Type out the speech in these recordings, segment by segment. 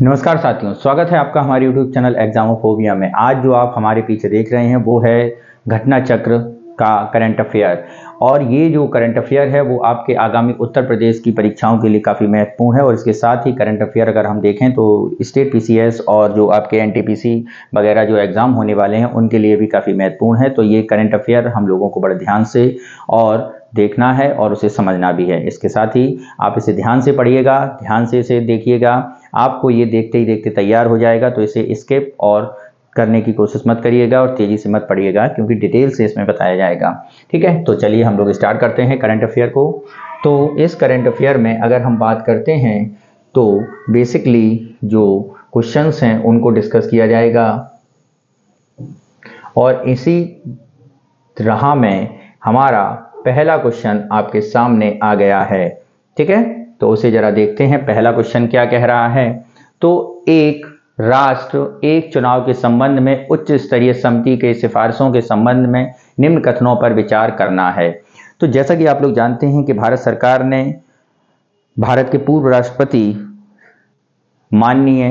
नमस्कार साथियों, स्वागत है आपका हमारे YouTube चैनल एग्जामोफोबिया में। आज जो आप हमारे पीछे देख रहे हैं वो है घटना चक्र का करंट अफेयर। और ये जो करंट अफेयर है वो आपके आगामी उत्तर प्रदेश की परीक्षाओं के लिए काफ़ी महत्वपूर्ण है। और इसके साथ ही करंट अफेयर अगर हम देखें तो स्टेट PCS और जो आपके NTPC वगैरह जो एग्ज़ाम होने वाले हैं उनके लिए भी काफ़ी महत्वपूर्ण है। तो ये करंट अफेयर हम लोगों को बड़े ध्यान से और देखना है और उसे समझना भी है। इसके साथ ही आप इसे ध्यान से पढ़िएगा, ध्यान से इसे देखिएगा। आपको ये देखते ही देखते तैयार हो जाएगा, तो इसे स्किप और करने की कोशिश मत करिएगा और तेज़ी से मत पढ़िएगा क्योंकि डिटेल से इसमें बताया जाएगा। ठीक है, तो चलिए हम लोग स्टार्ट करते हैं करंट अफेयर को। तो इस करंट अफेयर में अगर हम बात करते हैं तो बेसिकली जो क्वेश्चंस हैं उनको डिस्कस किया जाएगा और इसी राह में हमारा पहला क्वेश्चन आपके सामने आ गया है। ठीक है, तो उसे जरा देखते हैं। पहला क्वेश्चन क्या कह रहा है? तो एक राष्ट्र एक चुनाव के संबंध में उच्च स्तरीय समिति के सिफारिशों के संबंध में निम्न कथनों पर विचार करना है। तो जैसा कि आप लोग जानते हैं कि भारत सरकार ने भारत के पूर्व राष्ट्रपति माननीय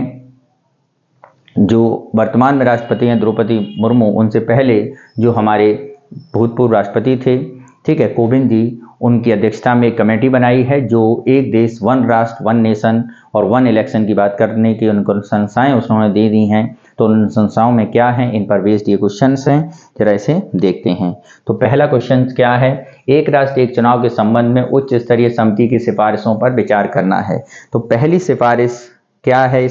जो वर्तमान में राष्ट्रपति हैं द्रौपदी मुर्मू, उनसे पहले जो हमारे भूतपूर्व राष्ट्रपति थे, ठीक है, कोविंद जी, उनकी अध्यक्षता में एक कमेटी बनाई है जो एक देश वन राष्ट्र वन नेशन और वन इलेक्शन की बात करने की उनको अनुशंसाएं उन्होंने दे दी हैं। तो उन अनुशंसाओं में क्या है, इन पर बेस्ड ये क्वेश्चंस हैं, जरा इसे देखते हैं। तो पहला क्वेश्चन क्या है? एक राष्ट्र एक चुनाव के संबंध में उच्च स्तरीय समिति की सिफारिशों पर विचार करना है। तो पहली सिफारिश क्या है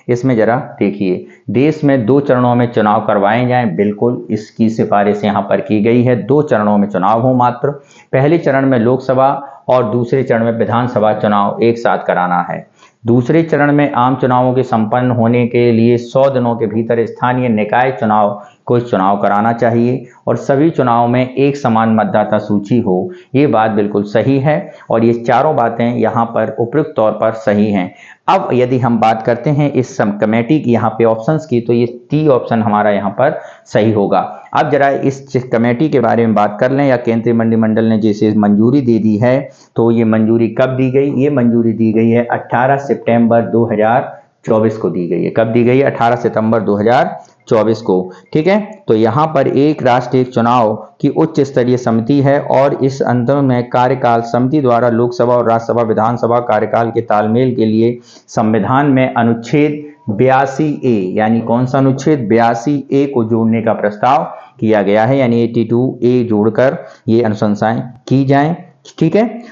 इसमें जरा देखिए। देश में 2 चरणों में चुनाव करवाए जाएं, बिल्कुल इसकी सिफारिश यहाँ पर की गई है। 2 चरणों में चुनाव हो मात्र। पहले चरण में लोकसभा और दूसरे चरण में विधानसभा चुनाव एक साथ कराना है। दूसरे चरण में आम चुनावों के संपन्न होने के लिए 100 दिनों के भीतर स्थानीय निकाय चुनाव को चुनाव कराना चाहिए और सभी चुनाव में एक समान मतदाता सूची हो। ये बात बिल्कुल सही है और ये चारों बातें यहाँ पर उपयुक्त तौर पर सही हैं। अब यदि हम बात करते हैं इस कमेटी की यहाँ पे ऑप्शंस की, तो ये टी ऑप्शन हमारा यहाँ पर सही होगा। अब जरा इस कमेटी के बारे में बात कर लें, या केंद्रीय मंत्रिमंडल ने जैसे मंजूरी दे दी है, तो ये मंजूरी कब दी गई? ये मंजूरी दी गई है 18 सितंबर 2024 को दी गई है। कब दी गई है? 18 सितंबर 2024 को। ठीक है, तो यहाँ पर एक राष्ट्र एक चुनाव की उच्च स्तरीय समिति है और इस अंतर में कार्यकाल समिति द्वारा लोकसभा और राज्यसभा विधानसभा कार्यकाल के तालमेल के लिए संविधान में अनुच्छेद 82A, यानी कौन सा अनुच्छेद? 82A को जोड़ने का प्रस्ताव किया गया है, यानी 82A जोड़कर ये अनुशंसाएं की जाएं। ठीक है,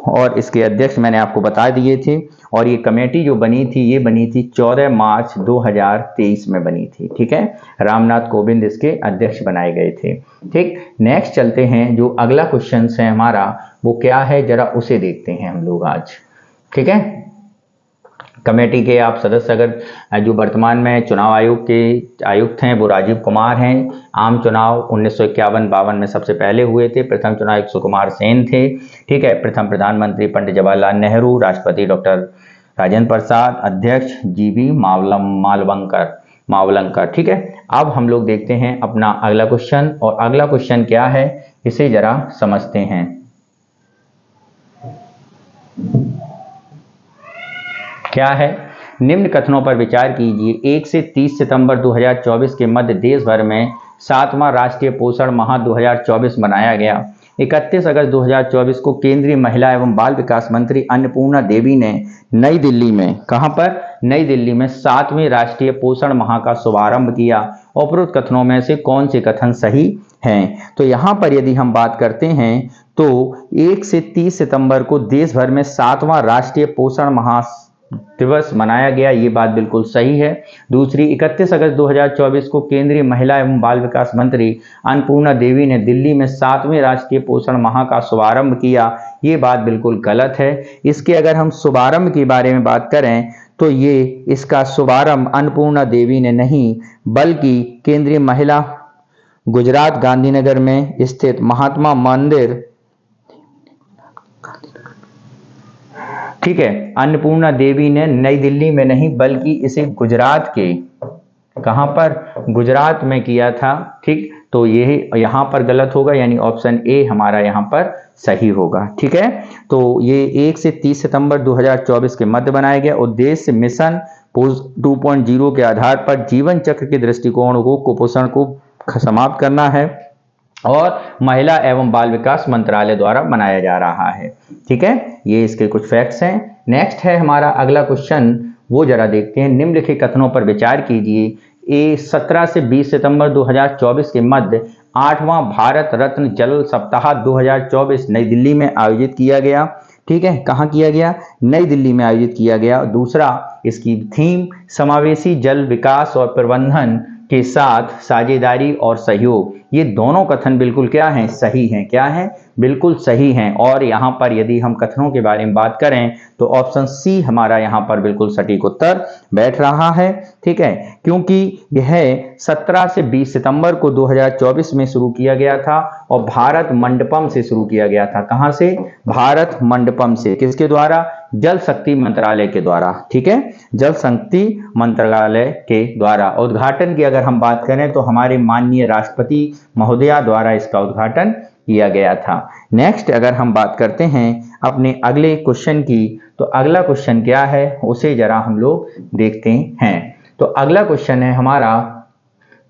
और इसके अध्यक्ष मैंने आपको बता दिए थे। और ये कमेटी जो बनी थी, ये बनी थी 14 मार्च 2023 में बनी थी। ठीक है, रामनाथ कोविंद इसके अध्यक्ष बनाए गए थे। ठीक, नेक्स्ट चलते हैं। जो अगला क्वेश्चन है हमारा वो क्या है, जरा उसे देखते हैं हम लोग आज। ठीक है, कमेटी के आप सदस्य अगर जो वर्तमान में चुनाव आयोग के आयुक्त हैं वो राजीव कुमार हैं। आम चुनाव 1951-52 में सबसे पहले हुए थे। प्रथम चुनाव सुकुमार सेन थे। ठीक है, प्रथम प्रधानमंत्री पंडित जवाहरलाल नेहरू, राष्ट्रपति डॉक्टर राजेंद्र प्रसाद, अध्यक्ष GV मावलंकर। ठीक है, अब हम लोग देखते हैं अपना अगला क्वेश्चन। और अगला क्वेश्चन क्या है, इसे जरा समझते हैं। क्या है? निम्न कथनों पर विचार कीजिए। 1 से 30 सितंबर 2024 के मध्य देश भर में 7वां राष्ट्रीय पोषण माह 2024 मनाया गया। 31 अगस्त 2024 को केंद्रीय महिला एवं बाल विकास मंत्री अन्नपूर्णा देवी ने नई दिल्ली में, कहां पर? नई दिल्ली में 7वें राष्ट्रीय पोषण माह का शुभारंभ किया। उपरोक्त कथनों में से कौन से कथन सही हैं? तो यहां पर यदि हम बात करते हैं तो 1 से 30 सितंबर को देश भर में 7वां राष्ट्रीय पोषण माह दिवस मनाया गया, ये बात बिल्कुल सही है। दूसरी, 31 अगस्त 2024 को केंद्रीय महिला एवं बाल विकास मंत्री अन्नपूर्णा देवी ने दिल्ली में 7वें राष्ट्रीय पोषण माह का शुभारंभ किया, ये बात बिल्कुल गलत है। इसके अगर हम शुभारंभ के बारे में बात करें तो ये इसका शुभारंभ अन्नपूर्णा देवी ने नहीं बल्कि केंद्रीय महिला गुजरात गांधीनगर में स्थित महात्मा मंदिर, ठीक है, अन्नपूर्णा देवी ने नई दिल्ली में नहीं बल्कि इसे गुजरात के, कहां पर? गुजरात में किया था। ठीक, तो ये यहाँ पर गलत होगा, यानी ऑप्शन ए हमारा यहाँ पर सही होगा। ठीक है, तो ये 1 से 30 सितंबर 2024 के मध्य बनाया गया। उद्देश्य मिशन पोज 2.0 के आधार पर जीवन चक्र के दृष्टिकोण को कुपोषण को समाप्त करना है और महिला एवं बाल विकास मंत्रालय द्वारा बनाया जा रहा है। ठीक है, ये इसके कुछ फैक्ट्स हैं। नेक्स्ट है हमारा अगला क्वेश्चन, वो जरा देखते हैं। निम्नलिखित कथनों पर विचार कीजिए। 17 से 20 सितंबर 2024 के मध्य 8वां भारत रत्न जल सप्ताह 2024 नई दिल्ली में आयोजित किया गया। ठीक है, कहाँ किया गया? नई दिल्ली में आयोजित किया गया। दूसरा, इसकी थीम समावेशी जल विकास और प्रबंधन के साथ साझेदारी और सहयोग। ये दोनों कथन बिल्कुल क्या हैं? सही हैं। क्या हैं? बिल्कुल सही हैं। और यहाँ पर यदि हम कथनों के बारे में बात करें तो ऑप्शन सी हमारा यहाँ पर बिल्कुल सटीक उत्तर बैठ रहा है। ठीक है, क्योंकि यह 17 से 20 सितंबर को 2024 में शुरू किया गया था और भारत मंडपम से शुरू किया गया था। कहाँ से? भारत मंडपम से। किसके द्वारा? जल शक्ति मंत्रालय के द्वारा। ठीक है, जल शक्ति मंत्रालय के द्वारा। उद्घाटन की अगर हम बात करें तो हमारे माननीय राष्ट्रपति महोदया द्वारा इसका उद्घाटन किया गया था। नेक्स्ट अगर हम बात करते हैं अपने अगले क्वेश्चन की, तो अगला क्वेश्चन क्या है उसे जरा हम लोग देखते हैं। तो अगला क्वेश्चन है हमारा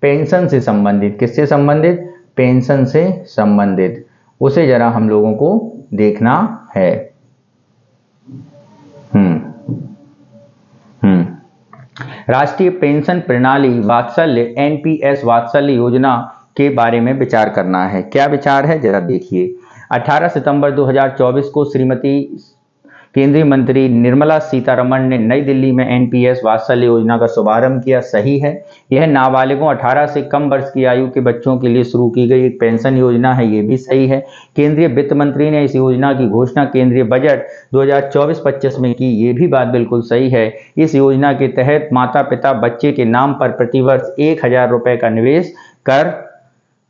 पेंशन से संबंधित। किससे संबंधित? पेंशन से संबंधित। उसे जरा हम लोगों को देखना है। राष्ट्रीय पेंशन प्रणाली वात्सल्य एनपीएस वात्सल्य योजना के बारे में विचार करना है। क्या विचार है जरा देखिए। 18 सितंबर 2024 को श्रीमती केंद्रीय मंत्री निर्मला सीतारमण ने नई दिल्ली में एनपीएस वात्सल्य योजना का शुभारंभ किया। सही है, यह नाबालिगों 18 से कम वर्ष की आयु के बच्चों के लिए शुरू की गई एक पेंशन योजना है। ये भी सही है। केंद्रीय वित्त मंत्री ने इस योजना की घोषणा केंद्रीय बजट 2024-25 में की। ये भी बात बिल्कुल सही है। इस योजना के तहत माता पिता बच्चे के नाम पर प्रतिवर्ष 1000 रुपये का निवेश कर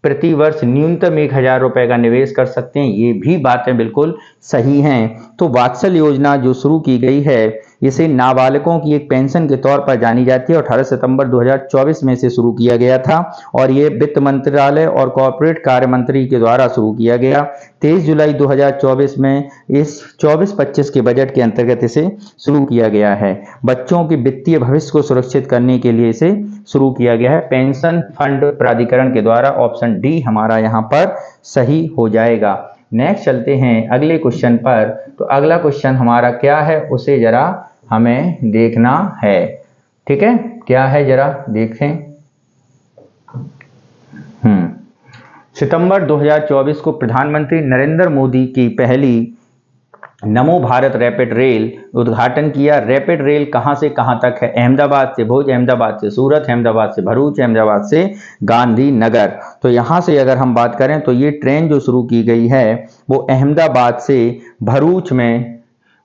प्रतिवर्ष न्यूनतम 1000 रुपये का निवेश कर सकते हैं। ये भी बातें बिल्कुल सही हैं। तो वात्सल्य योजना जो शुरू की गई है इसे नाबालिगों की एक पेंशन के तौर पर जानी जाती है। 18 सितंबर 2024 में से शुरू किया गया था और ये वित्त मंत्रालय और कॉर्पोरेट कार्य मंत्री के द्वारा शुरू किया गया। 23 जुलाई 2024 में इस 24-25 के बजट के अंतर्गत इसे शुरू किया गया है। बच्चों के वित्तीय भविष्य को सुरक्षित करने के लिए इसे शुरू किया गया है पेंशन फंड प्राधिकरण के द्वारा। ऑप्शन डी हमारा यहाँ पर सही हो जाएगा। नेक्स्ट चलते हैं अगले क्वेश्चन पर। तो अगला क्वेश्चन हमारा क्या है उसे जरा हमें देखना है। ठीक है, क्या है जरा देखें। सितंबर 2024 को प्रधानमंत्री नरेंद्र मोदी की पहली नमो भारत रैपिड रेल उद्घाटन किया। रैपिड रेल कहां से कहां तक है? अहमदाबाद से भुज, अहमदाबाद से सूरत, अहमदाबाद से भरूच, अहमदाबाद से गांधीनगर। तो यहां से अगर हम बात करें तो ये ट्रेन जो शुरू की गई है वो अहमदाबाद से भरूच में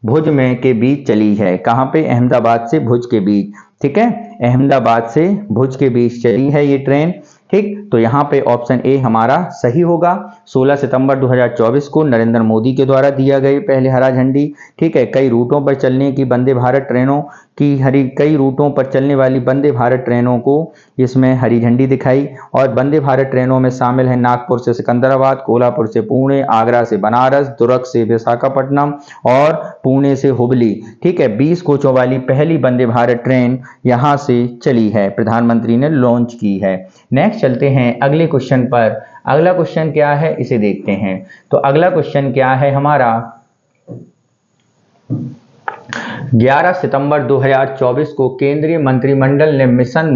भुज में के बीच चली है। कहां पे? अहमदाबाद से भुज के बीच। ठीक है, अहमदाबाद से भुज के बीच चली है ये ट्रेन। ठीक, तो यहाँ पे ऑप्शन ए हमारा सही होगा। 16 सितंबर 2024 को नरेंद्र मोदी के द्वारा दिया गई पहले हरा झंडी। ठीक है, कई रूटों पर चलने की वंदे भारत ट्रेनों की कई रूटों पर चलने वाली वंदे भारत ट्रेनों को इसमें हरी झंडी दिखाई। और वंदे भारत ट्रेनों में शामिल है नागपुर से सिकंदराबाद, कोल्हापुर से पुणे, आगरा से बनारस, दुर्ग से विशाखापट्टनम और पुणे से हुबली। ठीक है, 20 कोचों वाली पहली वंदे भारत ट्रेन यहाँ से चली है, प्रधानमंत्री ने लॉन्च की है। नेक्स्ट चलते हैं अगले क्वेश्चन पर। अगला क्वेश्चन क्या है इसे देखते हैं। तो अगला क्वेश्चन क्या है हमारा 11 सितंबर 2024 को केंद्रीय मंत्रिमंडल ने मिशन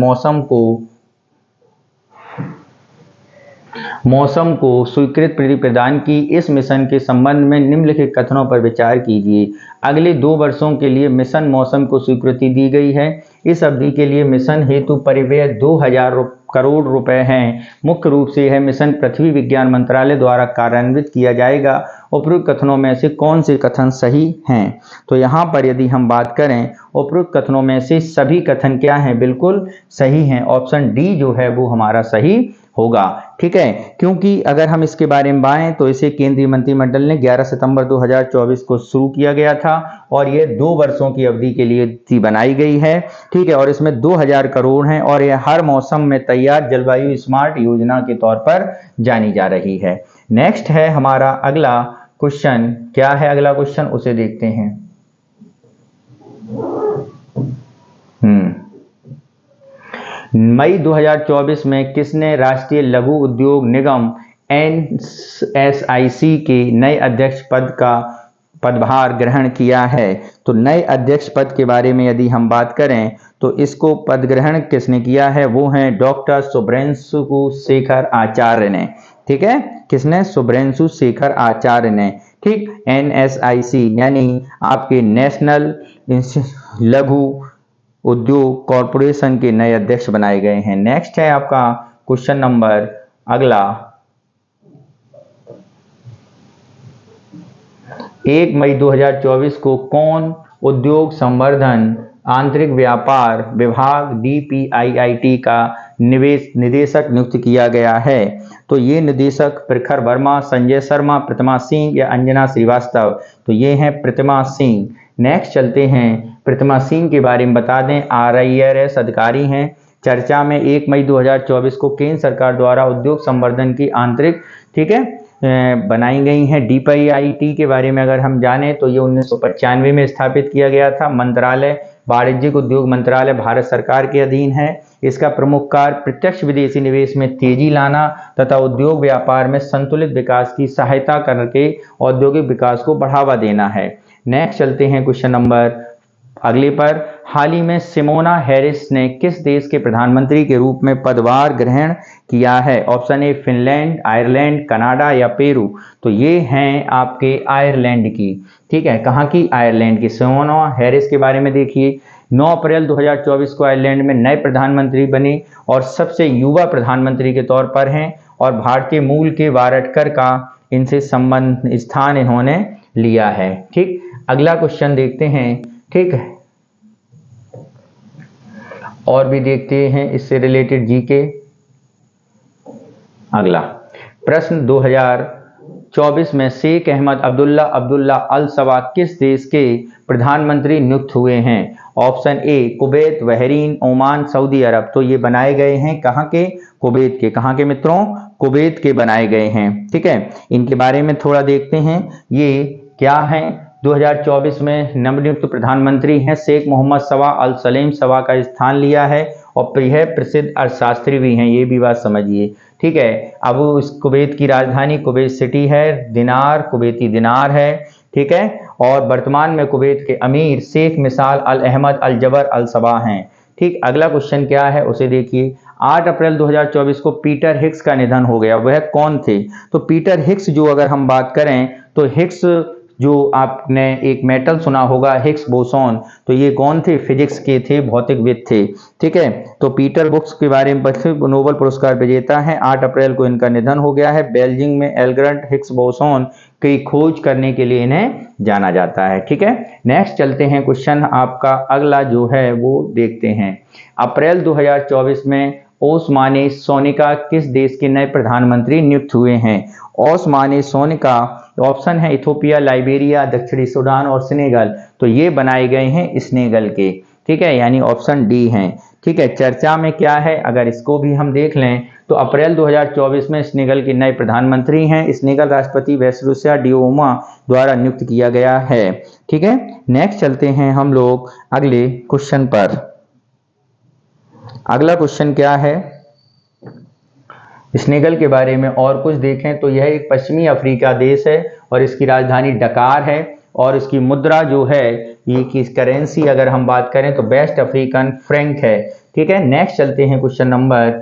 मौसम को स्वीकृति प्रदान की। इस मिशन के संबंध में निम्नलिखित कथनों पर विचार कीजिए। अगले 2 वर्षों के लिए मिशन मौसम को स्वीकृति दी गई है। इस अवधि के लिए मिशन हेतु परिव्यय 2000 करोड़ रुपए हैं। मुख्य रूप से यह मिशन पृथ्वी विज्ञान मंत्रालय द्वारा कार्यान्वित किया जाएगा। उपरोक्त कथनों में से कौन से कथन सही हैं? तो यहाँ पर यदि हम बात करें उपरोक्त कथनों में से सभी कथन क्या हैं? बिल्कुल सही हैं। ऑप्शन डी जो है वो हमारा सही होगा। ठीक है, क्योंकि अगर हम इसके बारे में बाएं तो इसे केंद्रीय मंत्रिमंडल ने 11 सितंबर 2024 को शुरू किया गया था और ये 2 वर्षों की अवधि के लिए बनाई गई है। ठीक है, और इसमें 2000 करोड़ हैं और यह हर मौसम में तैयार जलवायु स्मार्ट योजना के तौर पर जानी जा रही है। नेक्स्ट है हमारा अगला क्वेश्चन, क्या है अगला क्वेश्चन उसे देखते हैं। मई 2024 में किसने राष्ट्रीय लघु उद्योग निगम NSIC के नए अध्यक्ष पद का पदभार ग्रहण किया है? तो नए अध्यक्ष पद के बारे में यदि हम बात करें तो इसको पद ग्रहण किसने किया है, वो हैं डॉक्टर शुभ्रेंशु शेखर आचार्य ने। ठीक है, किसने? शुभ्रेंशु शेखर आचार्य ने। ठीक, NSIC यानी आपके नेशनल लघु उद्योग कॉरपोरेशन के नए अध्यक्ष बनाए गए हैं। नेक्स्ट है आपका क्वेश्चन नंबर अगला, 1 मई 2024 को कौन उद्योग संवर्धन आंतरिक व्यापार विभाग DPIIT का निदेशक नियुक्त किया गया है? तो ये निदेशक प्रखर वर्मा, संजय शर्मा, प्रतिमा सिंह या अंजना श्रीवास्तव? तो ये हैं प्रतिमा सिंह। नेक्स्ट चलते हैं, प्रतिमा सिंह के बारे में बता दें, RIRS अधिकारी हैं। चर्चा में 1 मई 2024 को केंद्र सरकार द्वारा उद्योग संवर्धन की आंतरिक, ठीक है, बनाई गई हैं। DPIIT के बारे में अगर हम जानें तो ये 1995 में स्थापित किया गया था। मंत्रालय वाणिज्यिक उद्योग मंत्रालय भारत सरकार के अधीन है। इसका प्रमुख कार्य प्रत्यक्ष विदेशी निवेश में तेजी लाना तथा उद्योग व्यापार में संतुलित विकास की सहायता करके औद्योगिक विकास को बढ़ावा देना है। नेक्स्ट चलते हैं क्वेश्चन नंबर अगले पर, हाल ही में सिमोना हैरिस ने किस देश के प्रधानमंत्री के रूप में पदभार ग्रहण किया है? Option A Finland, Ireland, Canada या पेरू? तो ये हैं आपके आयरलैंड की। ठीक है, कहाँ की? आयरलैंड की। सिमोना हैरिस के बारे में देखिए, 9 अप्रैल 2024 को आयरलैंड में नए प्रधानमंत्री बने और सबसे युवा प्रधानमंत्री के तौर पर हैं और भारतीय मूल के वारटकर का इनसे संबंध स्थान इन्होंने लिया है। ठीक, अगला क्वेश्चन देखते हैं। ठीक है, और भी देखते हैं इससे रिलेटेड जीके। अगला प्रश्न, 2024 में शेख अहमद अब्दुल्ला अल सबा किस देश के प्रधानमंत्री नियुक्त हुए हैं? Option A Kuwait, Bahrain, Oman, Saudi अरब? तो ये बनाए गए हैं कहाँ के? कुवैत के। कहाँ के मित्रों? कुवैत के बनाए गए हैं। ठीक है, इनके बारे में थोड़ा देखते हैं, ये क्या हैं। 2024 में नवनियुक्त प्रधानमंत्री हैं शेख मोहम्मद सबा अल सलेम सबा का स्थान लिया है और यह प्रसिद्ध अर्थशास्त्री भी हैं, ये भी बात समझिए। ठीक है, अब उस कुवैत की राजधानी कुवैत सिटी है, दिनार कुवैती दिनार है। ठीक है, और वर्तमान में कुवैत के अमीर शेख मिसाल अल अहमद अल जबर अल सबा हैं। ठीक, अगला क्वेश्चन क्या है उसे देखिए। 8 अप्रैल 2024 को पीटर हिग्स का निधन हो गया, वह कौन थे? तो पीटर हिग्स जो अगर हम बात करें तो हिग्स जो आपने एक मेटल सुना होगा हिग्स बोसॉन, तो ये कौन थे? फिजिक्स के थे, भौतिकविद थे। ठीक है, तो पीटर बुक्स के बारे में नोबेल पुरस्कार विजेता है। 8 अप्रैल को इनका निधन हो गया है। बेल्जिंग में एल्बर्ट हिग्स बोसॉन की खोज करने के लिए इन्हें जाना जाता है। ठीक है, नेक्स्ट चलते हैं क्वेश्चन आपका अगला जो है वो देखते हैं। अप्रैल 2024 में ओस्मानी सोनिका किस देश के नए प्रधानमंत्री नियुक्त हुए हैं? ओस्मानी सोनिका, ऑप्शन है इथोपिया, लाइबेरिया, दक्षिणी सूडान और सेनेगल? तो ये बनाए गए हैं सेनेगल के। ठीक है, यानी ऑप्शन डी है। ठीक है, चर्चा में क्या है अगर इसको भी हम देख लें तो अप्रैल 2024 में सेनेगल के नए प्रधानमंत्री हैं। सेनेगल राष्ट्रपति वैसरुसिया डियोमा द्वारा नियुक्त किया गया है। ठीक है, नेक्स्ट चलते हैं हम लोग अगले क्वेश्चन पर। अगला क्वेश्चन क्या है? सेनेगल के बारे में और कुछ देखें तो यह एक पश्चिमी अफ्रीका देश है और इसकी राजधानी डकार है और इसकी मुद्रा जो है ये की करेंसी अगर हम बात करें तो वेस्ट अफ्रीकन फ्रैंक है। ठीक है, नेक्स्ट चलते हैं क्वेश्चन नंबर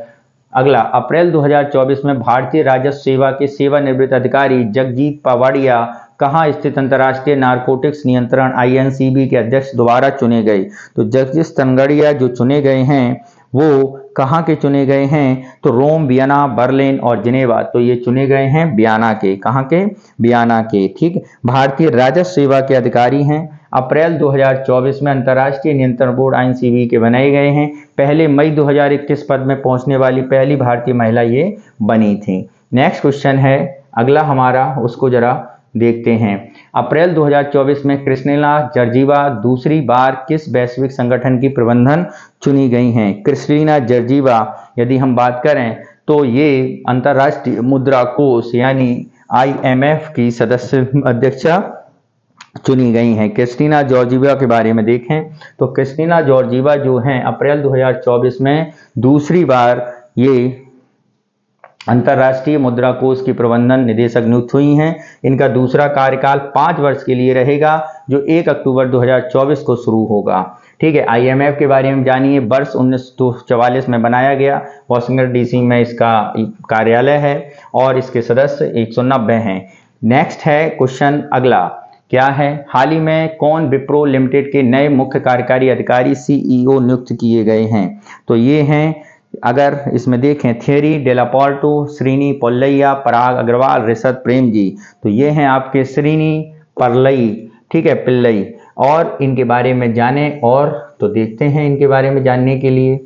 अगला। अप्रैल 2024 में भारतीय राजस्व सेवा के सेवानिवृत्त अधिकारी जगजीत पवाडिया कहाँ स्थित अंतर्राष्ट्रीय नारकोटिक्स नियंत्रण INCB के अध्यक्ष दोबारा चुने गए? तो जगदीश तनगड़िया जो चुने गए हैं वो कहाँ के चुने गए हैं? तो रोम, वियना, बर्लिन और जिनेवा? तो ये चुने गए हैं वियना के। कहाँ के? वियना के। ठीक, भारतीय राजस्व सेवा के अधिकारी हैं। अप्रैल 2024 में अंतर्राष्ट्रीय नियंत्रण बोर्ड INCB के बनाए गए हैं। पहले मई 2021 पद में पहुंचने वाली पहली भारतीय महिला ये बनी थी। नेक्स्ट क्वेश्चन है अगला हमारा, उसको जरा देखते हैं। अप्रैल 2024 में क्रिस्टिना जॉर्जीवा दूसरी बार किस वैश्विक संगठन की प्रबंधन चुनी गई हैं? क्रिस्टिना जॉर्जीवा यदि हम बात करें तो ये अंतर्राष्ट्रीय मुद्रा कोष यानी IMF की सदस्य अध्यक्षा चुनी गई हैं। क्रिस्टिना जॉर्जीवा के बारे में देखें तो क्रिस्टिना जॉर्जीवा जो हैं अप्रैल 2024 में दूसरी बार ये अंतर्राष्ट्रीय मुद्रा कोष की प्रबंधन निदेशक नियुक्त हुई हैं। इनका दूसरा कार्यकाल 5 वर्ष के लिए रहेगा जो 1 अक्टूबर 2024 को शुरू होगा। ठीक है, IMF के बारे में जानिए। वर्ष 1944 में बनाया गया, वाशिंगटन DC में इसका कार्यालय है और इसके सदस्य 190 हैं। नेक्स्ट है क्वेश्चन अगला, क्या है? हाल ही में कौन विप्रो लिमिटेड के नए मुख्य कार्यकारी अधिकारी CEO नियुक्त किए गए हैं? तो ये हैं, अगर इसमें देखें, थियरी डेलापोर्टो, श्रीनी पोल्लैया, पराग अग्रवाल, ऋषभ प्रेम जी। तो ये हैं आपके श्रीनी परलई, ठीक है, पिल्लई। और इनके बारे में जाने और तो देखते हैं इनके बारे में जानने के लिए।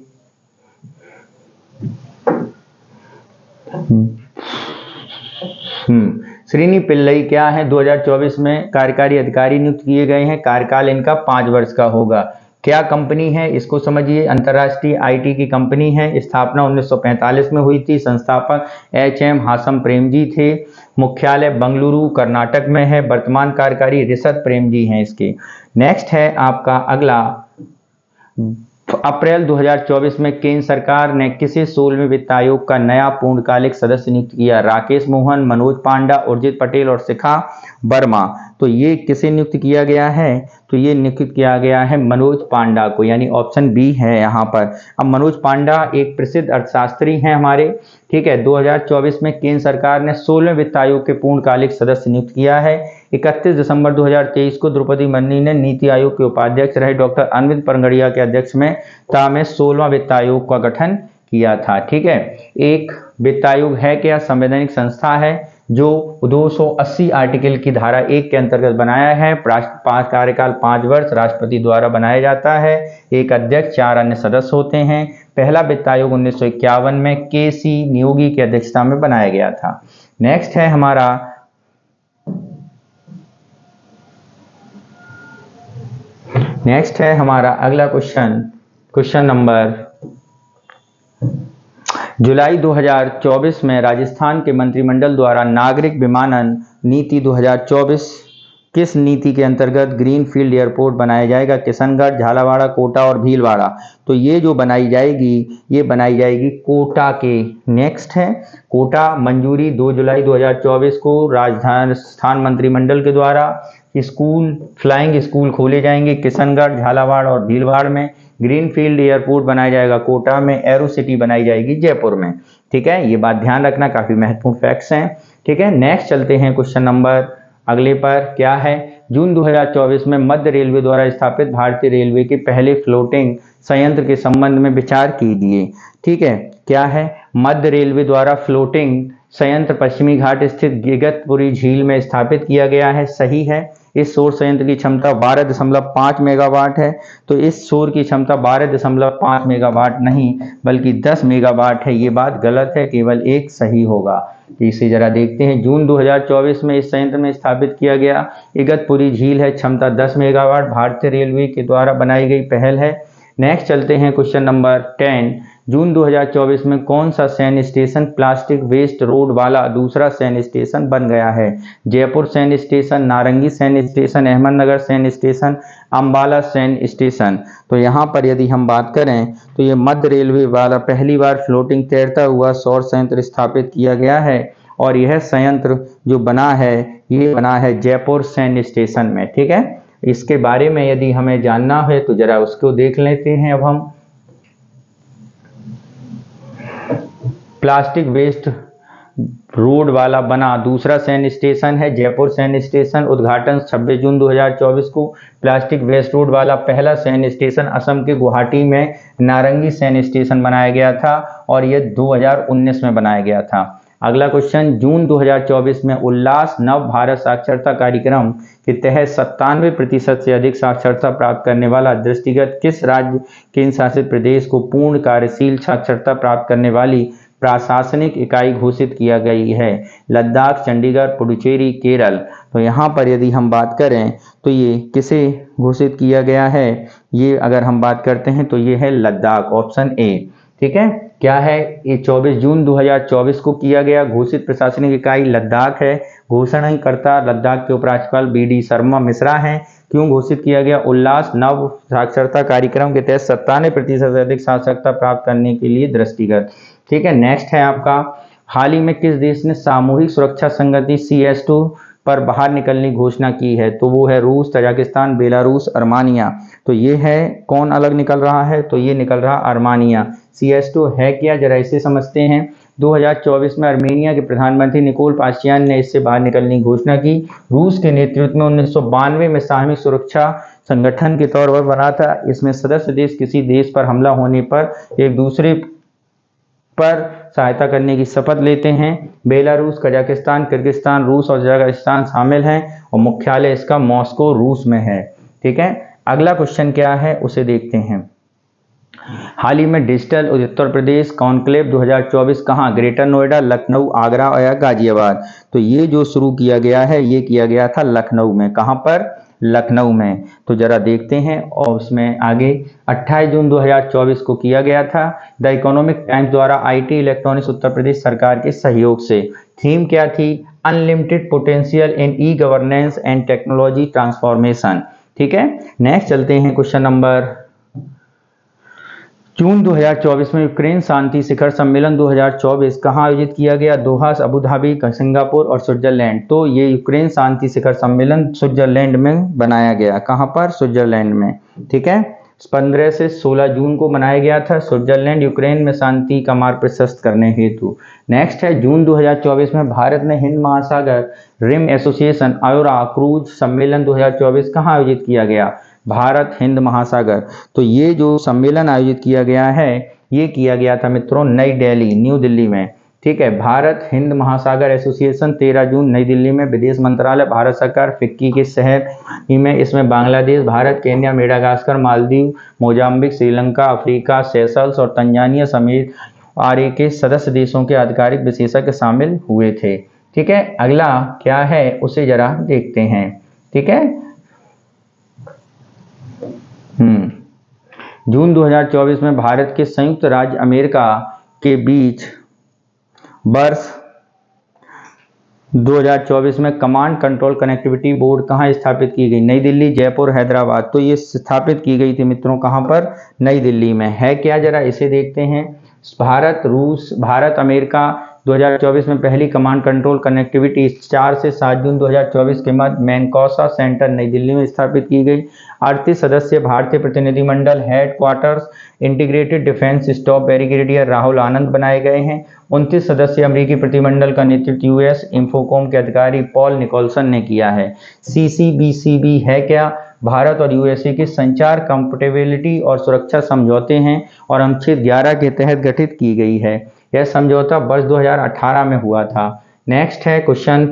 श्रीनी पिल्लई क्या है? 2024 में कार्यकारी अधिकारी नियुक्त किए गए हैं। कार्यकाल इनका 5 वर्ष का होगा। क्या कंपनी है इसको समझिए, अंतर्राष्ट्रीय IT की कंपनी है। स्थापना 1945 में हुई थी। संस्थापक HM हासम प्रेम जी थे। मुख्यालय बंगलुरु कर्नाटक में है। वर्तमान कार्यकारी ऋषभ प्रेम जी हैं इसके। नेक्स्ट है आपका अगला, अप्रैल 2024 में केंद्र सरकार ने किसे 16वें वित्त आयोग का नया पूर्णकालिक सदस्य नियुक्त किया? राकेश मोहन, मनोज पांडा, उर्जित पटेल और शिखा वर्मा। तो ये किसे नियुक्त किया गया है? तो ये नियुक्त किया गया है मनोज पांडा को, यानी ऑप्शन बी है यहाँ पर। अब मनोज पांडा एक प्रसिद्ध अर्थशास्त्री हैं हमारे, ठीक है। 2024 में केंद्र सरकार ने 16वें वित्त आयोग के पूर्णकालिक सदस्य नियुक्त किया है। 31 दिसंबर 2023 को द्रौपदी मुर्मू ने नीति आयोग के उपाध्यक्ष रहे डॉक्टर अरविंद पनगड़िया के अध्यक्ष में 16वां वित्त आयोग का गठन किया था, ठीक है। एक वित्त आयोग है क्या? संवैधानिक संस्था है जो 280 आर्टिकल की धारा 1 के अंतर्गत बनाया है। कार्यकाल 5 वर्ष, राष्ट्रपति द्वारा बनाया जाता है। एक अध्यक्ष, 4 अन्य सदस्य होते हैं। पहला वित्त आयोग 1951 में KC नियोगी की अध्यक्षता में बनाया गया था। नेक्स्ट है हमारा अगला क्वेश्चन नंबर, जुलाई 2024 में राजस्थान के मंत्रिमंडल द्वारा नागरिक विमानन नीति 2024 किस नीति के अंतर्गत ग्रीन फील्ड एयरपोर्ट बनाया जाएगा? किशनगढ़, झालावाड़, कोटा और भीलवाड़ा। तो ये जो बनाई जाएगी कोटा के। नेक्स्ट है कोटा, मंजूरी 2 जुलाई 2024 को राजस्थान मंत्रिमंडल के द्वारा फ्लाइंग स्कूल खोले जाएंगे किशनगढ़, झालावाड़ और भीलवाड़ में। ग्रीनफील्ड एयरपोर्ट बनाया जाएगा कोटा में। एरो सिटी बनाई जाएगी जयपुर में, ठीक है। ये बात ध्यान रखना, काफी महत्वपूर्ण फैक्ट्स हैं, ठीक है। नेक्स्ट चलते हैं क्वेश्चन नंबर अगले पर, क्या है? जून 2024 में मध्य रेलवे द्वारा स्थापित भारतीय रेलवे के पहले फ्लोटिंग संयंत्र के संबंध में विचार कीजिए, ठीक है। क्या है? मध्य रेलवे द्वारा फ्लोटिंग संयंत्र पश्चिमी घाट स्थित इगतपुरी झील में स्थापित किया गया है, सही है। इस सौर संयंत्र की क्षमता 12.5 मेगावाट है। तो इस सौर की क्षमता 12.5 मेगावाट नहीं बल्कि 10 मेगावाट है। ये बात गलत है, केवल एक सही होगा। तो इसे जरा देखते हैं। जून 2024 में इस संयंत्र में स्थापित किया गया इगतपुरी झील है, क्षमता 10 मेगावाट, भारतीय रेलवे के द्वारा बनाई गई पहल है। नेक्स्ट चलते हैं क्वेश्चन नंबर 10। जून 2024 में कौन सा सैन्य स्टेशन प्लास्टिक वेस्ट रोड वाला दूसरा सैन्य स्टेशन बन गया है? जयपुर सैन्य स्टेशन, नारंगी सैन्य स्टेशन, अहमदनगर सैन्य स्टेशन, अंबाला सैन्य स्टेशन। तो यहाँ पर यदि हम बात करें तो ये मध्य रेलवे वाला पहली बार फ्लोटिंग तैरता हुआ सौर संयंत्र स्थापित किया गया है और यह संयंत्र जो बना है ये बना है जयपुर सैन्य स्टेशन में, ठीक है। इसके बारे में यदि हमें जानना है तो जरा उसको देख लेते हैं। अब हम प्लास्टिक वेस्ट रोड वाला बना दूसरा सैन्य स्टेशन है जयपुर सैन्य स्टेशन। उद्घाटन 26 जून 2024 को। प्लास्टिक वेस्ट रोड वाला पहला सैन्य स्टेशन असम के गुवाहाटी में नारंगी सैन्य स्टेशन बनाया गया था और यह 2019 में बनाया गया था। अगला क्वेश्चन, जून 2024 में उल्लास नव भारत साक्षरता कार्यक्रम के तहत 97% से अधिक साक्षरता प्राप्त करने वाला दृष्टिगत किस राज्य केंद्र शासित प्रदेश को पूर्ण कार्यशील साक्षरता प्राप्त करने वाली प्रशासनिक इकाई घोषित किया गई है? लद्दाख, चंडीगढ़, पुडुचेरी, केरल। तो यहाँ पर यदि हम बात करें तो ये किसे घोषित किया गया है? ये अगर हम बात करते हैं तो ये है लद्दाख, ऑप्शन ए। ठीक है, क्या है ये? 24 जून 2024 को किया गया घोषित प्रशासनिक इकाई लद्दाख है। घोषणाकर्ता लद्दाख के उपराज्यपाल BD शर्मा मिश्रा हैं। क्यों घोषित किया गया? उल्लास नव साक्षरता कार्यक्रम के तहत 97% से अधिक साक्षरता प्राप्त करने के लिए दृष्टिगत। ठीक है, नेक्स्ट है आपका, हाल ही में किस देश ने सामूहिक सुरक्षा संगति CS2 पर बाहर निकलने की घोषणा की है? तो वो है रूस, तजाकिस्तान, बेलारूस, अर्मानिया। तो ये है कौन अलग निकल रहा है? तो ये निकल रहा अर्मानिया। CS2 है क्या, जरा इसे समझते हैं। 2024 में अर्मेनिया के प्रधानमंत्री निकोल पाशियान ने इससे बाहर निकलने की घोषणा की। रूस के नेतृत्व में 1992 में सामूहिक सुरक्षा संगठन के तौर पर बना था। इसमें सदस्य देश किसी देश पर हमला होने पर एक दूसरे पर सहायता करने की शपथ लेते हैं। बेलारूस, कजाकिस्तान, किर्गिस्तान, रूस और तजाकिस्तान शामिल हैं और मुख्यालय इसका मॉस्को, रूस में है। ठीक है, अगला क्वेश्चन क्या है उसे देखते हैं। हाल ही में डिजिटल उत्तर प्रदेश कॉन्क्लेव 2024 कहाँ? ग्रेटर नोएडा, लखनऊ, आगरा या गाजियाबाद। तो ये जो शुरू किया गया है ये किया गया था लखनऊ में। कहाँ पर? लखनऊ में। तो जरा देखते हैं और उसमें आगे 28 जून 2024 को किया गया था। द इकोनॉमिक टाइम्स द्वारा IT इलेक्ट्रॉनिक्स उत्तर प्रदेश सरकार के सहयोग से। थीम क्या थी? Unlimited potential in e-governance and technology transformation. ठीक है, नेक्स्ट चलते हैं क्वेश्चन नंबर, जून 2024 में यूक्रेन शांति शिखर सम्मेलन 2024 कहाँ आयोजित किया गया? दोहा, अबू धाबी, सिंगापुर और स्विट्जरलैंड। तो ये यूक्रेन शांति शिखर सम्मेलन स्विट्जरलैंड में बनाया गया। कहाँ पर? स्विट्जरलैंड में। ठीक है, 15 से 16 जून को बनाया गया था। स्विट्जरलैंड यूक्रेन में शांति का मार्ग प्रशस्त करने हेतु। नेक्स्ट है, जून 2024 में भारत ने हिंद महासागर रिम एसोसिएशन आयोरा क्रूज सम्मेलन 2024 कहाँ आयोजित किया गया? भारत हिंद महासागर। तो ये जो सम्मेलन आयोजित किया गया है ये किया गया था मित्रों नई दिल्ली, न्यू दिल्ली में। ठीक है, भारत हिंद महासागर एसोसिएशन 13 जून नई दिल्ली में। विदेश मंत्रालय, भारत सरकार, फिक्की के शहर में। इसमें Bangladesh, Bharat, Kenya, Madagascar, Maldives, Mozambique, Sri Lanka, Africa, Seychelles और तंजानिया समेत RA के सदस्य देशों के आधिकारिक विशेषज्ञ शामिल हुए थे। ठीक है, अगला क्या है उसे जरा देखते हैं। ठीक है, जून 2024 में भारत के संयुक्त राज्य अमेरिका के बीच वर्ष 2024 में कमांड कंट्रोल कनेक्टिविटी बोर्ड कहाँ स्थापित की गई? नई दिल्ली, जयपुर, हैदराबाद। तो ये स्थापित की गई थी मित्रों कहाँ पर? नई दिल्ली में। है क्या, जरा इसे देखते हैं। भारत अमेरिका 2024 में पहली कमांड कंट्रोल कनेक्टिविटी 4 से 7 जून 2024 के मध्य मैनकौसा सेंटर नई दिल्ली में स्थापित की गई। 38 सदस्य भारतीय प्रतिनिधिमंडल headquarters integrated defence staff brigadier Rahul Anand बनाए गए हैं। 29 सदस्य अमेरिकी प्रतिनिधिमंडल का नेतृत्व US इंफोकॉम के अधिकारी पॉल निकोलसन ने किया है। CCBCB है क्या? भारत और USA के संचार कंफर्टेबिलिटी और सुरक्षा समझौते हैं और अनुच्छेद 11 के तहत गठित की गई है। यह समझौता वर्ष 2018 में हुआ था। नेक्स्ट है क्वेश्चन,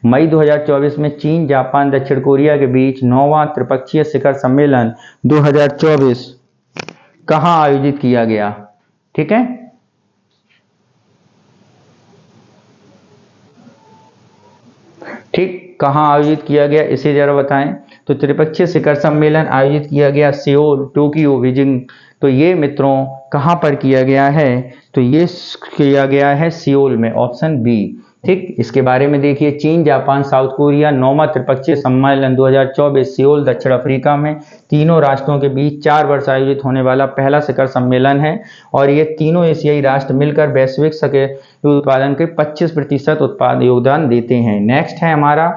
मई 2024 में चीन, जापान, दक्षिण कोरिया के बीच 9वां त्रिपक्षीय शिखर सम्मेलन 2024 कहाँ आयोजित किया गया? ठीक है, ठीक, कहाँ आयोजित किया गया इसे जरा बताएं। तो त्रिपक्षीय शिखर सम्मेलन आयोजित किया गया सियोल, टोक्यो, बीजिंग। तो ये मित्रों कहाँ पर किया गया है? तो ये किया गया है सियोल में, ऑप्शन बी। ठीक, इसके बारे में देखिए, चीन, जापान, साउथ कोरिया 9वां त्रिपक्षीय सम्मेलन 2024 सियोल, दक्षिण अफ्रीका में तीनों राष्ट्रों के बीच 4 वर्ष आयोजित होने वाला पहला शिखर सम्मेलन है और ये तीनों एशियाई राष्ट्र मिलकर वैश्विक शक्ति उत्पादन के 25% उत्पाद योगदान देते हैं। नेक्स्ट है हमारा,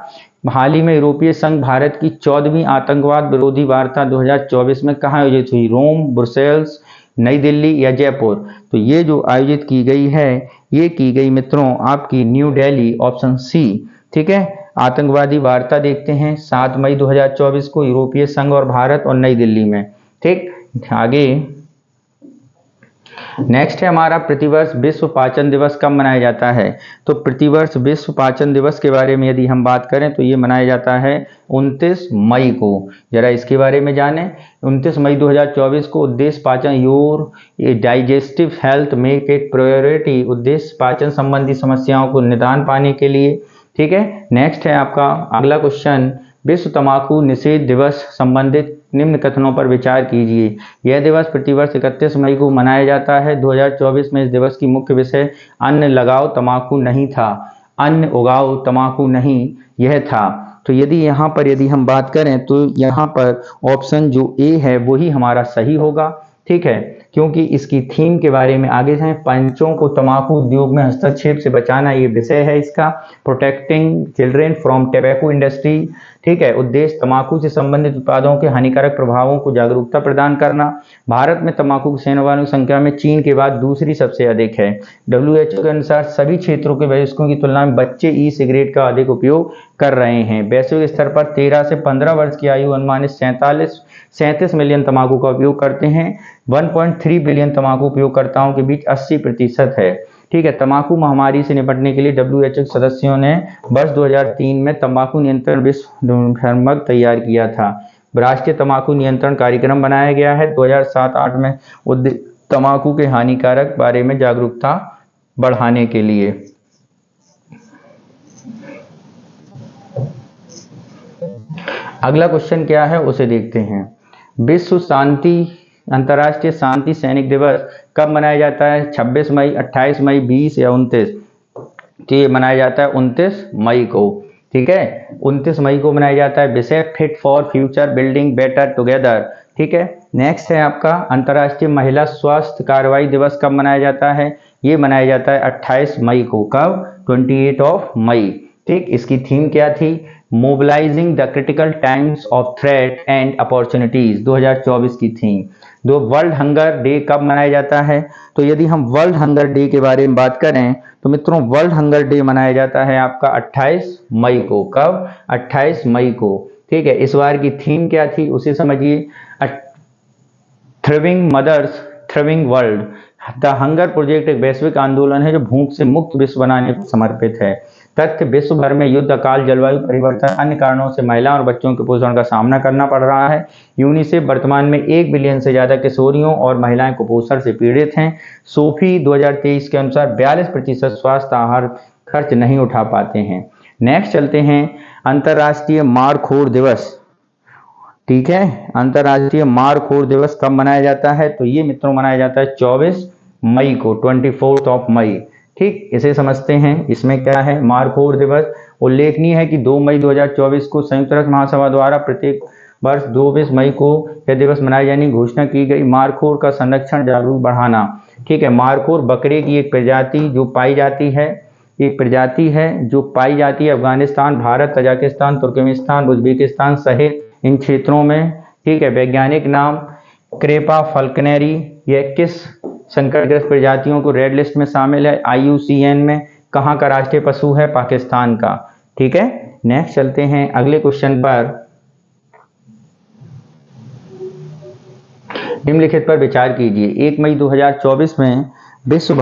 हाल ही में यूरोपीय संघ भारत की 14वीं आतंकवाद विरोधी वार्ता 2024 में कहाँ आयोजित हुई? रोम, ब्रुसेल्स, नई दिल्ली या जयपुर। तो ये जो आयोजित की गई है ये की गई मित्रों आपकी न्यू दिल्ली, ऑप्शन सी। ठीक है, आतंकवादी वार्ता देखते हैं 7 मई 2024 को यूरोपीय संघ और भारत और नई दिल्ली में। ठीक, आगे नेक्स्ट है हमारा प्रतिवर्ष विश्व पाचन दिवस कब मनाया जाता है। तो प्रतिवर्ष विश्व पाचन दिवस के बारे में यदि हम बात करें तो ये मनाया जाता है 29 मई को। जरा इसके बारे में जानें। 29 मई 2024 को उद्देश्य पाचन your digestive health make it priority, उद्देश्य पाचन संबंधी समस्याओं को निदान पाने के लिए। ठीक है। नेक्स्ट है आपका अगला क्वेश्चन, विश्व तंबाकू निषेध दिवस संबंधित निम्न कथनों पर विचार कीजिए। यह दिवस प्रतिवर्ष 31 मई को मनाया जाता है। 2024 में इस दिवस की मुख्य विषय अन्न लगाओ तंबाकू नहीं था, अन्न उगाओ तंबाकू नहीं यह था। तो यदि यहाँ पर यदि हम बात करें तो यहाँ पर ऑप्शन जो ए है वही हमारा सही होगा। ठीक है, क्योंकि इसकी थीम के बारे में आगे हैं, पंचों को तंबाकू उद्योग में हस्तक्षेप से बचाना ये विषय है इसका, protecting children from tobacco industry. ठीक है, उद्देश्य तंबाकू से संबंधित उत्पादों के हानिकारक प्रभावों को जागरूकता प्रदान करना। भारत में तंबाकू के सेवन वालों की संख्या में चीन के बाद दूसरी सबसे अधिक है। WHO के अनुसार सभी क्षेत्रों के वयस्कों की तुलना में बच्चे ई सिगरेट का अधिक उपयोग कर रहे हैं। वैश्विक स्तर पर 13 से 15 वर्ष की आयु अनुमानित 37 मिलियन तंबाकू का उपयोग करते हैं। 1.3 बिलियन तंबाकू उपयोगकर्ताओं के बीच 80% है। ठीक है, तंबाकू महामारी से निपटने के लिए WHO सदस्यों ने वर्ष 2003 में तंबाकू नियंत्रण विश्व फ्रेमवर्क तैयार किया था। राष्ट्रीय तंबाकू नियंत्रण कार्यक्रम बनाया गया है 2007-8 में तंबाकू के हानिकारक बारे में जागरूकता बढ़ाने के लिए। अगला क्वेश्चन क्या है उसे देखते हैं। विश्व शांति अंतर्राष्ट्रीय शांति सैनिक दिवस कब मनाया जाता है। 26 मई, 28 मई, 20 या 29। तो ये मनाया जाता है 29 मई को। ठीक है, 29 मई को मनाया जाता है। विषय fit for future building better together. ठीक है। नेक्स्ट है आपका अंतर्राष्ट्रीय महिला स्वास्थ्य कार्रवाई दिवस कब मनाया जाता है। ये मनाया जाता है 28 मई को। कब? 28 मई। ठीक, इसकी थीम क्या थी? Mobilising the critical times of threat and opportunities, 2024 की थीम। दो वर्ल्ड हंगर डे कब मनाया जाता है। तो यदि हम वर्ल्ड हंगर डे के बारे में बात करें तो मित्रों वर्ल्ड हंगर डे मनाया जाता है आपका 28 मई को। कब? 28 मई को। ठीक है, इस बार की थीम क्या थी उसे समझिए। Thriving mothers thriving world. The Hunger Project एक वैश्विक आंदोलन है जो भूख से मुक्त विश्व बनाने को समर्पित है। तथ्य विश्व भर में युद्ध, अकाल, जलवायु परिवर्तन, अन्य कारणों से महिलाओं और बच्चों के कुपोषण का सामना करना पड़ रहा है। यूनिसेफ वर्तमान में 1 बिलियन से ज्यादा किशोरियों और महिलाएं कुपोषण से पीड़ित हैं। सोफी 2023 के अनुसार 42% स्वास्थ्य आहार खर्च नहीं उठा पाते हैं। नेक्स्ट चलते हैं अंतर्राष्ट्रीय मारखोर दिवस। ठीक है, अंतर्राष्ट्रीय मारखोर दिवस कब मनाया जाता है। तो ये मित्रों मनाया जाता है 24 मई को, 24 मई। ठीक, इसे समझते हैं। इसमें क्या है? मारखोर दिवस। उल्लेखनीय है कि 2 मई 2024 को संयुक्त राष्ट्र महासभा द्वारा प्रत्येक वर्ष 22 मई को यह दिवस मनाए जाने की घोषणा की गई। मारखोर का संरक्षण जागरूक बढ़ाना। ठीक है, मारखोर बकरे की एक प्रजाति जो पाई जाती है, Afghanistan, Bharat, Tajikistan, Turkmenistan, Uzbekistan सहित इन क्षेत्रों में। ठीक है, वैज्ञानिक नाम क्रेपा फल्कनेरी। यह किस संकटग्रस्त प्रजातियों को रेड लिस्ट में शामिल है? IUCN में। कहाँ का राष्ट्रीय पशु है? पाकिस्तान का। ठीक है, नेक्स्ट चलते हैं अगले क्वेश्चन पर। निम्नलिखित पर विचार कीजिए। 1 मई 2024 में विश्व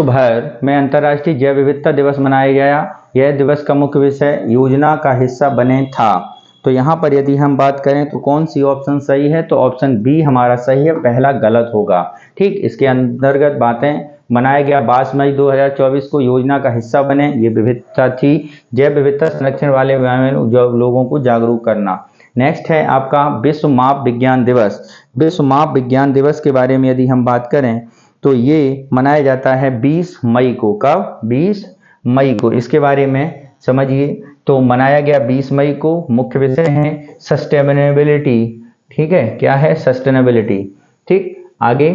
भर में अंतर्राष्ट्रीय जैव विविधता दिवस मनाया गया। यह दिवस का मुख्य विषय योजना का हिस्सा बने था। तो यहाँ पर यदि हम बात करें तो कौन सी ऑप्शन सही है? तो ऑप्शन बी हमारा सही है, पहला गलत होगा। ठीक, इसके अंतर्गत बातें मनाया गया 22 मई 2024 को योजना का हिस्सा बने। ये विविधता थी, जैव विविधता संरक्षण वाले लोगों को जागरूक करना। नेक्स्ट है आपका विश्व माप विज्ञान दिवस। विश्व माप विज्ञान दिवस के बारे में यदि हम बात करें तो ये मनाया जाता है 20 मई को। कब? 20 मई को। इसके बारे में समझिए। तो मनाया गया 20 मई को। मुख्य विषय है सस्टेनेबिलिटी। ठीक है, क्या है? सस्टेनेबिलिटी। ठीक, आगे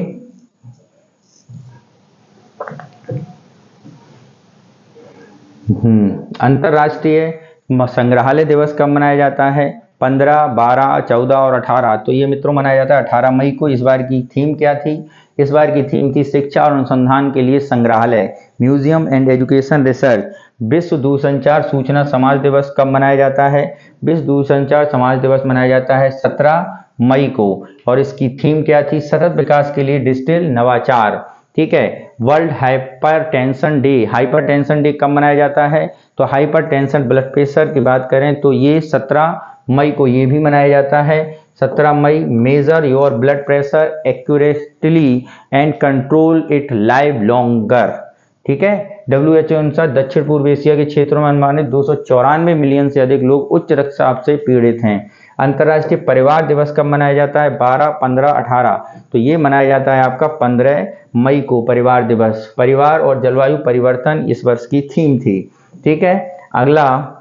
अंतरराष्ट्रीय संग्रहालय दिवस कब मनाया जाता है? 15, 12, 14 और 18। तो ये मित्रों मनाया जाता है 18 मई को। इस बार की थीम क्या थी? इस बार की थीम थी शिक्षा और अनुसंधान के लिए संग्रहालय, म्यूजियम एंड एजुकेशन रिसर्च। विश्व दूरसंचार सूचना समाज दिवस कब मनाया जाता है? विश्व दूरसंचार समाज दिवस मनाया जाता है 17 मई को, और इसकी थीम क्या थी? सतत विकास के लिए डिजिटल नवाचार। ठीक है। World hypertension day, hypertension day कब मनाया जाता है? तो हाइपरटेंशन ब्लड प्रेशर की बात करें तो ये 17 मई को ये भी मनाया जाता है। 17 मई, measure your blood pressure accurately and control it live longer. ठीक है। WHO अनुसार दक्षिण पूर्व एशिया के क्षेत्रों में अनुमानित 294 मिलियन से अधिक लोग उच्च रक्तचाप से पीड़ित हैं। अंतर्राष्ट्रीय परिवार दिवस कब मनाया जाता है? 12, 15, 18। तो ये मनाया जाता है आपका 15 मई को परिवार दिवस। परिवार और जलवायु परिवर्तन इस वर्ष की थीम थी। ठीक है। अगला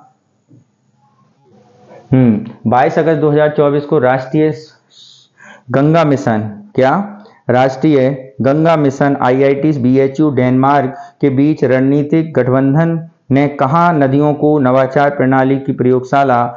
22 अगस्त 2024 को राष्ट्रीय गंगा मिशन, क्या? राष्ट्रीय Ganga mission IIT BHU Denmark के बीच रणनीतिक गठबंधन ने कहाँ नदियों को नवाचार प्रणाली की प्रयोगशाला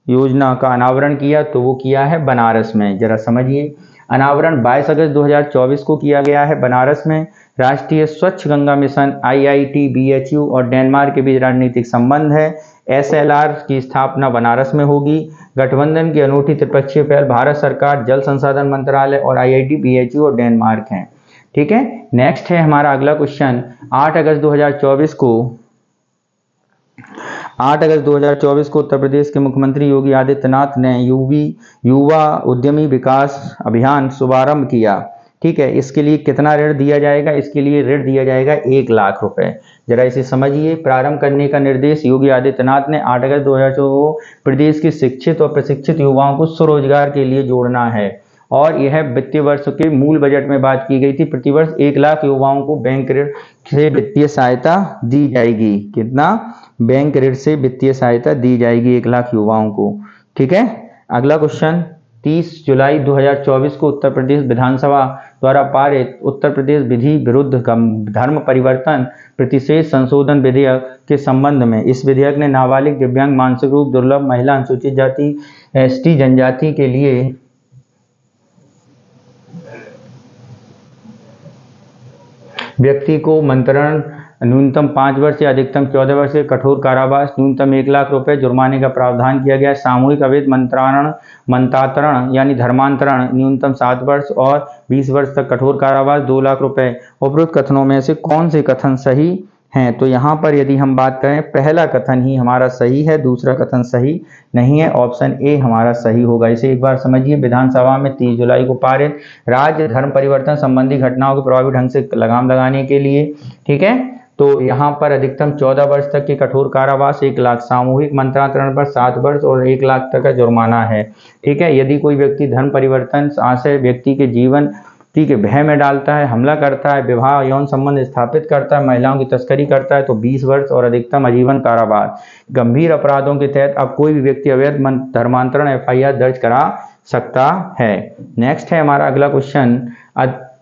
योजना का अनावरण किया? तो वो किया है बनारस में। जरा समझिए, अनावरण 22 अगस्त 2024 को किया गया है बनारस में। राष्ट्रीय स्वच्छ गंगा मिशन IIT BHU और डेनमार्क के बीच रणनीतिक संबंध है। SLR की स्थापना बनारस में होगी। गठबंधन की अनूठी त्रिपक्षीय पहल भारत सरकार, जल संसाधन मंत्रालय और IIT BHU और डेनमार्क हैं। ठीक है। नेक्स्ट है हमारा अगला क्वेश्चन। 8 अगस्त 2024 को उत्तर प्रदेश के मुख्यमंत्री योगी आदित्यनाथ ने युवा उद्यमी विकास अभियान शुभारंभ किया। ठीक है। इसके लिए कितना ऋण दिया जाएगा? इसके लिए ऋण दिया जाएगा 1 लाख रुपए। जरा इसे समझिए। प्रारंभ करने का निर्देश योगी आदित्यनाथ ने 8 अगस्त 2024 को प्रदेश के शिक्षित और प्रशिक्षित युवाओं को स्वरोजगार के लिए जोड़ना है, और यह वित्तीय वर्ष के मूल बजट में बात की गई थी। प्रतिवर्ष 1 लाख युवाओं को बैंक ऋण से वित्तीय सहायता दी जाएगी। कितना? बैंक ऋण से वित्तीय सहायता दी जाएगी 1 लाख युवाओं को। ठीक है। अगला क्वेश्चन। 30 जुलाई 2024 को उत्तर प्रदेश विधानसभा द्वारा पारित उत्तर प्रदेश विधि विरुद्ध धर्म परिवर्तन प्रतिषेध संशोधन विधेयक के संबंध में, इस विधेयक ने नाबालिग, दिव्यांग, मानसिक रूप दुर्बल महिला, अनुसूचित जाति, ST जनजाति के लिए व्यक्ति को मंत्रण न्यूनतम 5 वर्ष या अधिकतम 14 वर्ष के कठोर कारावास, न्यूनतम 1 लाख रुपए जुर्माने का प्रावधान किया गया है। सामूहिक अवैध मंत्रांतरण यानी धर्मांतरण न्यूनतम 7 वर्ष और 20 वर्ष तक कठोर कारावास, 2 लाख रुपए। उपरोक्त कथनों में से कौन से कथन सही हैं? तो यहाँ पर यदि हम बात करें, पहला कथन ही हमारा सही है, दूसरा कथन सही नहीं है। ऑप्शन ए हमारा सही होगा। इसे एक बार समझिए। विधानसभा में 30 जुलाई को पारित राज्य धर्म परिवर्तन संबंधी घटनाओं को प्रभावी ढंग से लगाम लगाने के लिए, ठीक है, तो यहाँ पर अधिकतम 14 वर्ष तक के कठोर कारावास, 1 लाख, सामूहिक मंत्रांतरण पर 7 वर्ष और 1 लाख तक का जुर्माना है। ठीक है। यदि कोई व्यक्ति धर्म परिवर्तन आशय व्यक्ति के जीवन के भय में डालता है, हमला करता है, विवाह यौन संबंध स्थापित करता है, महिलाओं की तस्करी करता है, तो 20 वर्ष और अधिकतम आजीवन कारावास। गंभीर अपराधों के तहत अब कोई भी व्यक्ति अवैध धर्मांतरण FIR दर्ज करा सकता है। नेक्स्ट है हमारा अगला क्वेश्चन।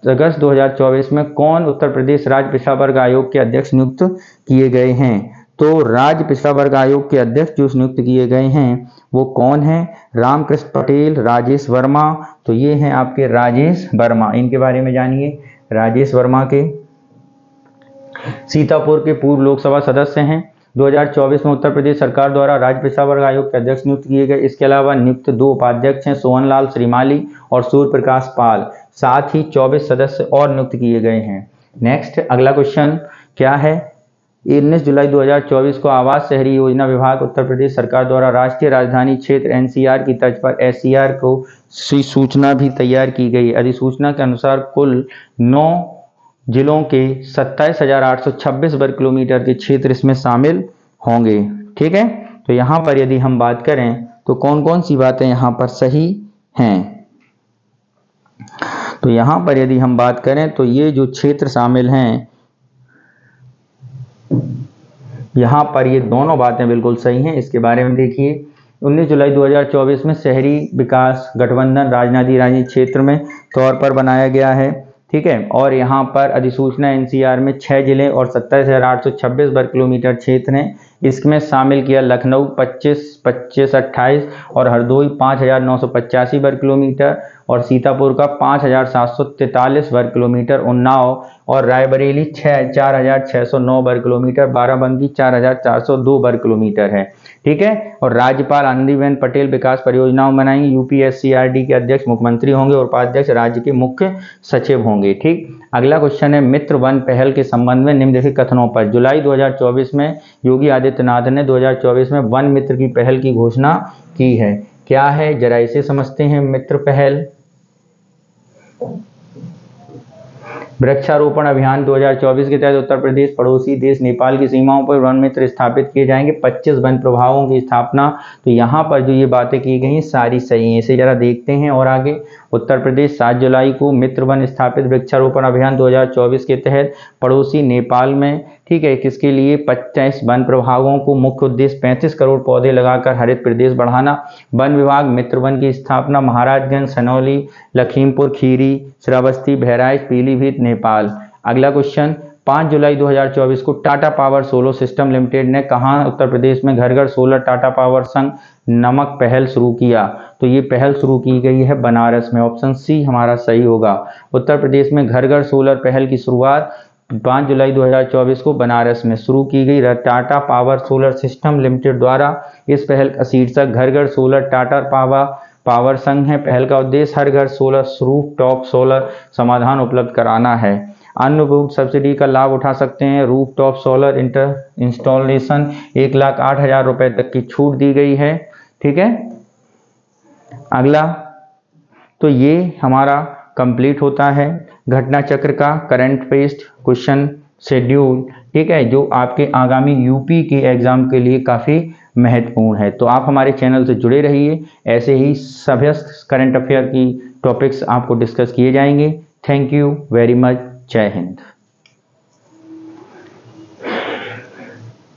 अगस्त 2024 में कौन उत्तर प्रदेश राज्य पिछड़ा वर्ग आयोग के अध्यक्ष नियुक्त किए गए हैं? तो राज्य पिछड़ा वर्ग आयोग के अध्यक्ष जो नियुक्त किए गए हैं वो कौन है? रामकृष्ण पटेल, राजेश वर्मा। तो ये हैं आपके राजेश वर्मा। इनके बारे में जानिए। राजेश वर्मा के सीतापुर के पूर्व लोकसभा सदस्य हैं। 2024 में उत्तर प्रदेश सरकार द्वारा राज्य पिछड़ा वर्ग आयोग के अध्यक्ष नियुक्त किए गए। इसके अलावा नियुक्त 2 उपाध्यक्ष हैं, सोहनलाल श्रीमाली और सूर्य प्रकाश पाल। साथ ही 24 सदस्य और नियुक्त किए गए हैं। नेक्स्ट अगला क्वेश्चन क्या है? 19 जुलाई 2024 को आवास शहरी योजना विभाग उत्तर प्रदेश सरकार द्वारा राष्ट्रीय राजधानी क्षेत्र NCR की तर्ज पर SCR को सूचना भी तैयार की गई। अधिसूचना के अनुसार कुल 9 जिलों के 27,826 वर्ग किलोमीटर के क्षेत्र इसमें शामिल होंगे। ठीक है। तो यहाँ पर यदि हम बात करें तो कौन कौन सी बातें यहाँ पर सही हैं? तो यहाँ पर यदि हम बात करें तो ये जो क्षेत्र शामिल हैं, यहाँ पर ये दोनों बातें बिल्कुल सही हैं। इसके बारे में देखिए। 19 जुलाई 2024 में शहरी विकास गठबंधन राजधानी क्षेत्र में तौर पर बनाया गया है। ठीक है। और यहाँ पर अधिसूचना NCR में 6 जिले और 27,826 वर्ग किलोमीटर क्षेत्र हैं। इसमें शामिल किया लखनऊ 25,28 और हरदोई 5,985 वर्ग किलोमीटर और सीतापुर का 5,743 वर्ग किलोमीटर, उन्नाव और रायबरेली 4,609 वर्ग किलोमीटर, बाराबंकी 4,402 वर्ग किलोमीटर है। ठीक है। और राज्यपाल आनंदीबेन पटेल विकास परियोजनाओं बनाएंगे। यूपीएससीआरडी के अध्यक्ष मुख्यमंत्री होंगे और उपाध्यक्ष राज्य के मुख्य सचिव होंगे। ठीक। अगला क्वेश्चन है मित्र वन पहल के संबंध में निम्नलिखित कथनों पर। जुलाई 2024 में योगी आदित्यनाथ ने 2024 में वन मित्र की पहल की घोषणा की है। क्या है, जरा इसे समझते हैं। मित्र पहल वृक्षारोपण अभियान 2024 के तहत उत्तर प्रदेश पड़ोसी देश नेपाल की सीमाओं पर वन मित्र स्थापित किए जाएंगे। 25 वन प्रभागों की स्थापना। तो यहाँ पर जो ये बातें की गई सारी सही हैं। इसे जरा देखते हैं और आगे। उत्तर प्रदेश 7 जुलाई को मित्र वन स्थापित वृक्षारोपण अभियान 2024 के तहत पड़ोसी नेपाल में, ठीक है, किसके लिए 25 वन प्रभागों को, मुख्य उद्देश्य 35 करोड़ पौधे लगाकर हरित प्रदेश बढ़ाना। वन विभाग मित्र वन की स्थापना महाराजगंज, सनौली, लखीमपुर खीरी, श्रावस्ती, बहराइच, पीलीभीत, नेपाल। अगला क्वेश्चन 5 जुलाई 2024 को Tata power solar system limited ने कहाँ उत्तर प्रदेश में घर घर सोलर टाटा पावर संघ नमक पहल शुरू किया। तो ये पहल शुरू की गई है बनारस में। ऑप्शन सी हमारा सही होगा। उत्तर प्रदेश में घर घर सोलर पहल की शुरुआत 5 जुलाई 2024 को बनारस में शुरू की गई Tata power solar system limited द्वारा। इस पहल का शीर्षक घर घर सोलर टाटा पावर संघ है। पहल का उद्देश्य हर घर सोलर रूफ टॉप सोलर समाधान उपलब्ध कराना है। अन्य उपभोक्ता सब्सिडी का लाभ उठा सकते हैं। रूफ टॉप सोलर इंस्टॉलेशन 1,08,000 रुपए तक की छूट दी गई है। ठीक है। अगला, तो ये हमारा कंप्लीट होता है घटना चक्र का करंट बेस्ड क्वेश्चन शेड्यूल। ठीक है, जो आपके आगामी यूपी के एग्जाम के लिए काफ़ी महत्वपूर्ण है। तो आप हमारे चैनल से जुड़े रहिए। ऐसे ही सभी करंट अफेयर की टॉपिक्स आपको डिस्कस किए जाएंगे। Thank you very much. जय हिंद।